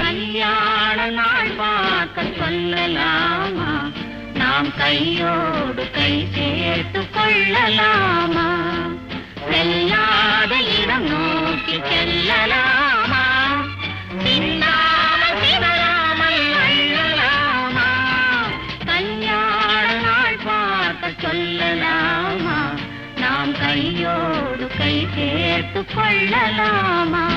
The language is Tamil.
கல்யாண நாள் பார்க்க சொல்லலாமா? நாம் கையோடு கை சேர்த்து கொள்ளலாமா? செல்லாத இடம் நோக்கி செல்லலாமா? சின்னாமல் சிதறாமல் அள்ளலாமா? கல்யாண நாள் பார்க்க சொல்லலாமா? நாம் கையோடு கை சேர்த்து கொள்ளலாமா?